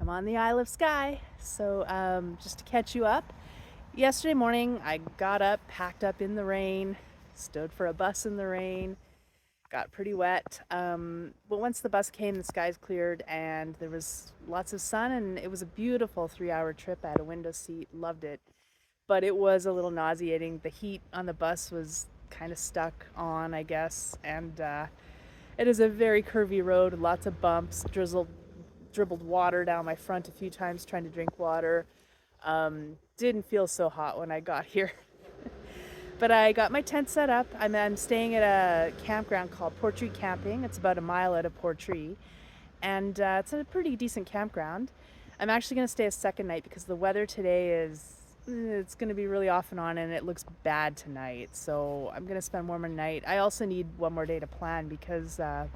I'm on the Isle of Skye. So just to catch you up, yesterday morning I got up, packed up in the rain, stood for a bus in the rain, got pretty wet. But once the bus came, the skies cleared and there was lots of sun, and it was a beautiful 3-hour trip. I had a window seat, loved it. But it was a little nauseating. The heat on the bus was kind of stuck on, I guess, and it is a very curvy road, lots of bumps, dribbled water down my front a few times trying to drink water. Didn't feel so hot when I got here. But I got my tent set up. I'm staying at a campground called Portree camping. It's about a mile out of Portree, and it's a pretty decent campground. I'm actually going to stay a second night because the weather today it's going to be really off and on, and it looks bad tonight. So I'm going to spend one more night. I also need one more day to plan because I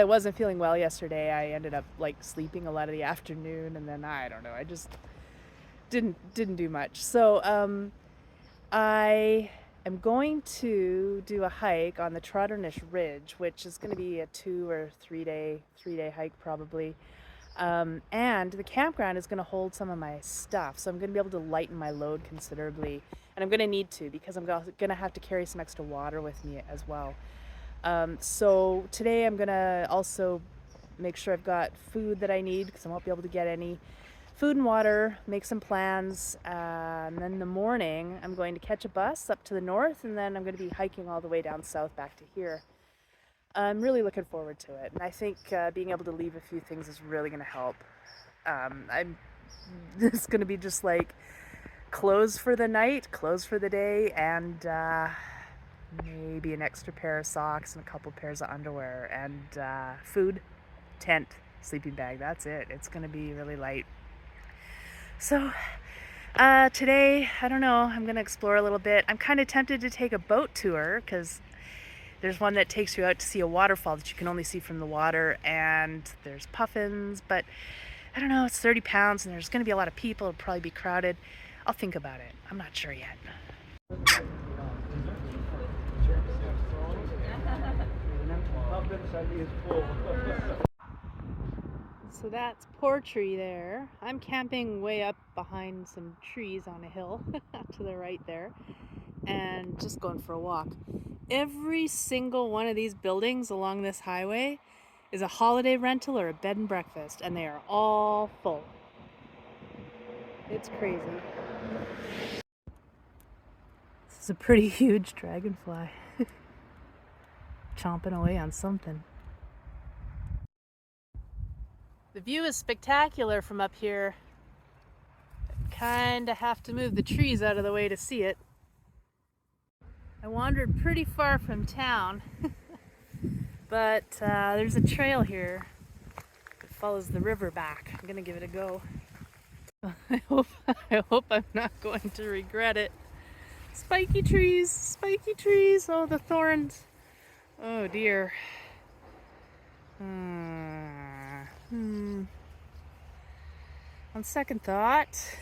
wasn't feeling well yesterday. I ended up like sleeping a lot of the afternoon, and then I don't know. I just didn't do much. So I am going to do a hike on the Trotternish Ridge, which is going to be a 2 or 3 day hike probably. And the campground is going to hold some of my stuff, so I'm going to be able to lighten my load considerably, and I'm going to need to because I'm going to have to carry some extra water with me as well. So today I'm going to also make sure I've got food that I need because I won't be able to get any food and water, make some plans, and then in the morning I'm going to catch a bus up to the north, and then I'm going to be hiking all the way down south back to here. I'm really looking forward to it, and I think being able to leave a few things is really going to help. It's going to be just like clothes for the night, clothes for the day, and maybe an extra pair of socks and a couple pairs of underwear, and food, tent, sleeping bag. That's it. It's going to be really light. So today, I don't know, I'm going to explore a little bit. I'm kind of tempted to take a boat tour because there's one that takes you out to see a waterfall that you can only see from the water, and there's puffins, but I don't know, it's 30 pounds and there's going to be a lot of people. It'll probably be crowded. I'll think about it. I'm not sure yet. So that's Portree there. I'm camping way up behind some trees on a hill to the right there, and just going for a walk. Every single one of these buildings along this highway is a holiday rental or a bed and breakfast, and they are all full. It's crazy. This is a pretty huge dragonfly chomping away on something. The view is spectacular from up here. Kinda have to move the trees out of the way to see it. I wandered pretty far from town, but there's a trail here that follows the river back. I'm gonna give it a go. I hope I'm not going to regret it. Spiky trees, spiky trees. Oh, the thorns. Oh dear. On second thought,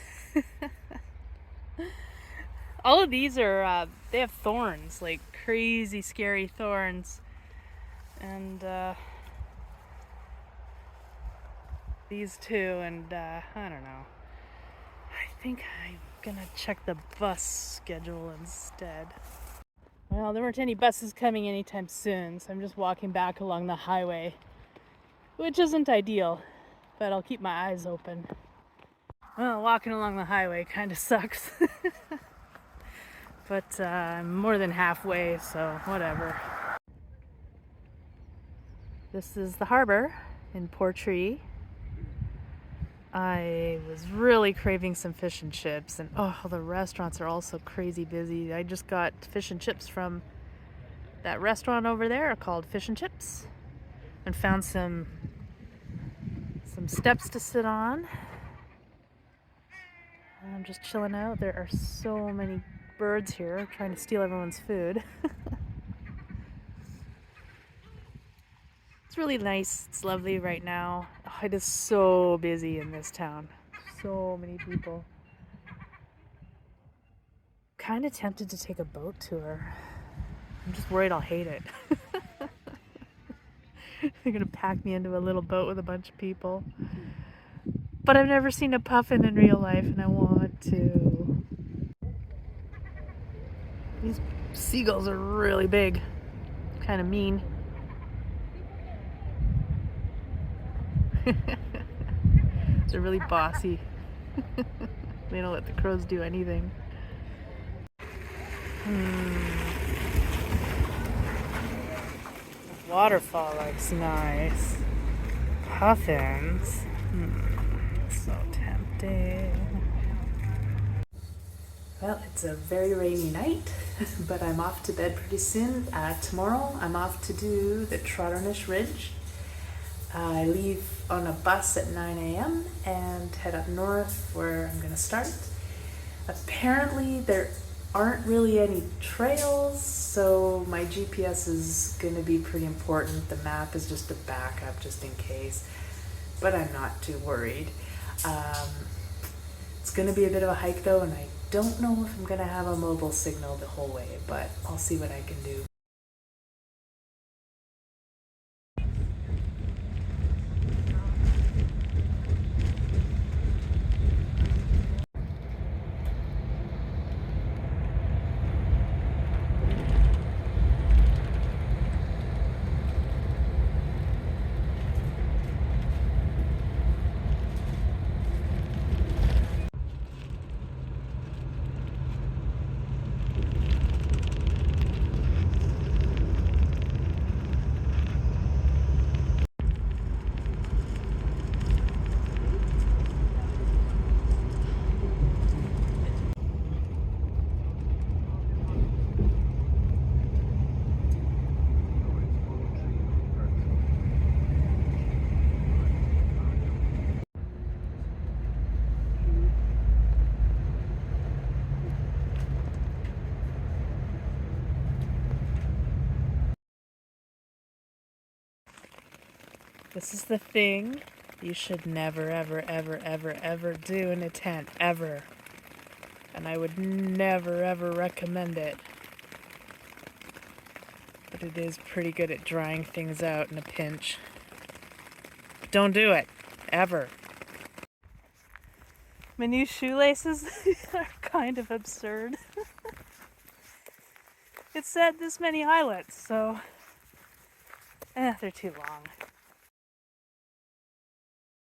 all of these are, they have thorns, like crazy scary thorns. And these two, and I don't know. I think I'm gonna check the bus schedule instead. Well, there weren't any buses coming anytime soon, so I'm just walking back along the highway, which isn't ideal, but I'll keep my eyes open. Well, walking along the highway kind of sucks. But I'm more than halfway, so whatever. This is the harbor in Portree. I was really craving some fish and chips, and oh, the restaurants are also crazy busy. I just got fish and chips from that restaurant over there called Fish and Chips, and found some steps to sit on. And I'm just chilling out. There are so many birds here trying to steal everyone's food. It's really nice. It's lovely right now. Oh, it is so busy in this town. So many people. Kind of tempted to take a boat tour. I'm just worried I'll hate it. They're gonna pack me into a little boat with a bunch of people. But I've never seen a puffin in real life and I want to. These seagulls are really big. Kind of mean. They're really bossy. They don't let the crows do anything. Waterfall looks nice. Puffins. So tempting. Well, it's a very rainy night, but I'm off to bed pretty soon. Tomorrow I'm off to do the Trotternish Ridge. I leave on a bus at 9 a.m. and head up north where I'm going to start. Apparently there aren't really any trails, so my GPS is going to be pretty important. The map is just a backup just in case, but I'm not too worried. It's going to be a bit of a hike though, and I don't know if I'm going to have a mobile signal the whole way, but I'll see what I can do. This is the thing you should never, ever, ever, ever, ever do in a tent, ever. And I would never, ever recommend it. But it is pretty good at drying things out in a pinch. Don't do it, ever. My new shoelaces are kind of absurd. It said this many eyelets, so they're too long.